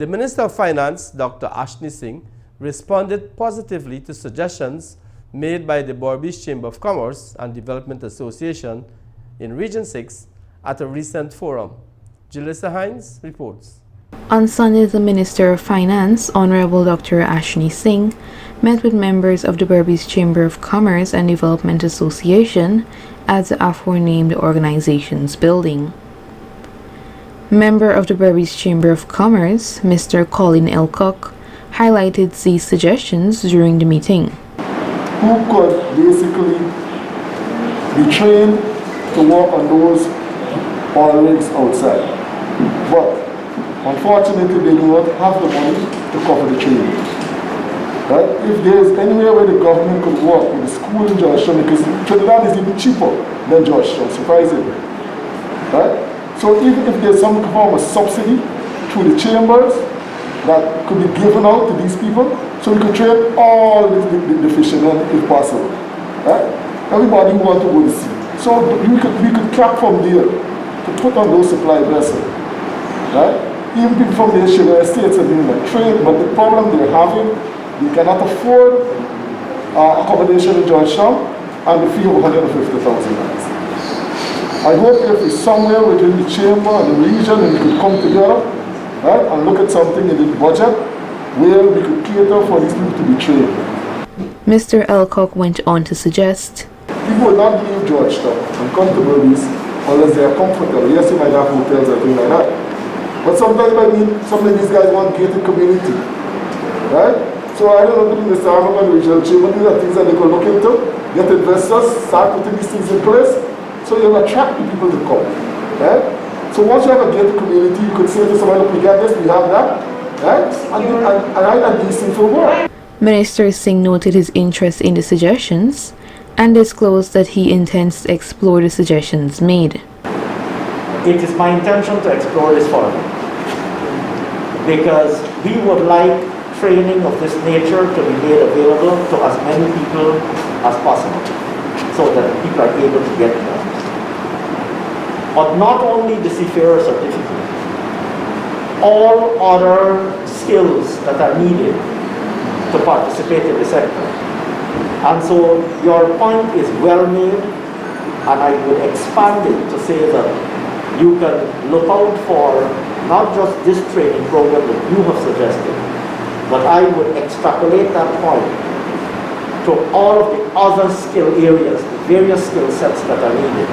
The Minister of Finance, Dr. Ashni Singh, responded positively to suggestions made by the Berbice Chamber of Commerce and Development Association in Region 6 at a recent forum. Julissa Hines reports. On Sunday, the Minister of Finance, Honorable Dr. Ashni Singh, met with members of the Berbice Chamber of Commerce and Development Association at the aforenamed organization's building. Member of the Berbice Chamber of Commerce, Mr. Colin Elcock, highlighted these suggestions during the meeting. Who could basically be trained to work on those oil rigs outside, but unfortunately they do not have the money to cover the training. Right? If there is anywhere where the government could work with the school in Georgetown, because Trinidad is even cheaper than Georgetown, surprisingly. Right? So even if there's some form of subsidy through the chambers that could be given out to these people, so we could train all the fishermen if possible. Right? Everybody who wants to go to sea. So we could track from there to put on those supply vessels. Right? Even people from the sugar estates are being trained, but the problem they're having, they cannot afford accommodation in Georgetown and the fee of $150,000. I hope if it's somewhere within the chamber and the region and we could come together, right, and look at something in the budget where we could cater for these people to be trained. Mr. Elcock went on to suggest, people will not leave Georgetown and come to Berbice unless they are comfortable. Yes, you might have hotels or things like that. But sometimes I mean, some of these guys want gated community. Right? So I don't know between the Sarvang and regional chamber, these are things that they could look into, get investors, start putting these things in place. So you'll attract the people to come. Right? So once you have a gated community, you could say to someone, look, we got this, we have that. Right? And these things will work. Minister Singh noted his interest in the suggestions and disclosed that he intends to explore the suggestions made. It is my intention to explore this further because we would like training of this nature to be made available to as many people as possible so that people are able to get them. But not only the seafarer certificate, all other skills that are needed to participate in the sector. And so your point is well made, and I would expand it to say that you can look out for not just this training program that you have suggested, but I would extrapolate that point to all of the other skill areas, the various skill sets that are needed.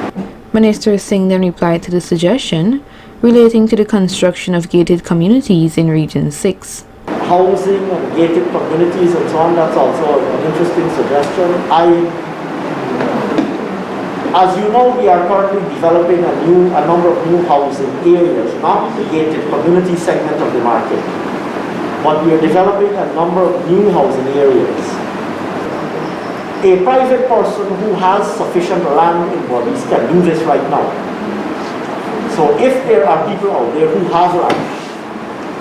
Minister Singh then replied to the suggestion relating to the construction of gated communities in Region 6. Housing and gated communities and so on, that's also an interesting suggestion. As you know, we are currently developing a number of new housing areas, not the gated community segment of the market, but we are developing a number of new housing areas. A private person who has sufficient land in Berbice can do this right now. So if there are people out there who have land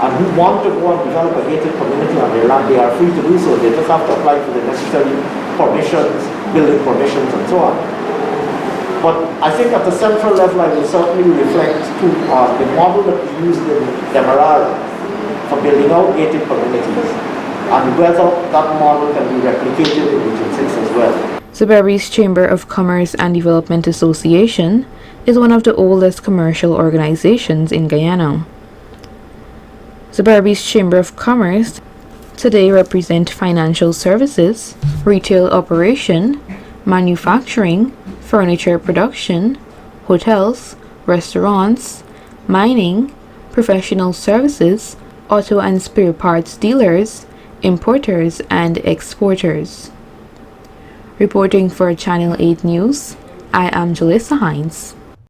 and who want to go and develop a gated community on their land, they are free to do so. They just have to apply for the necessary permissions, building permissions and so on. But I think at the central level, I will certainly reflect to the model that we used in Demerara for building out gated communities, and whether that model can be replicated in Region 6 as well. The Berbice Chamber of Commerce and Development Association is one of the oldest commercial organizations in Guyana. The Berbice Chamber of Commerce today represent financial services, retail operation, manufacturing, furniture production, hotels, restaurants, mining, professional services, auto and spare parts dealers, importers and exporters. Reporting for Channel 8 News, I am Julissa Hines.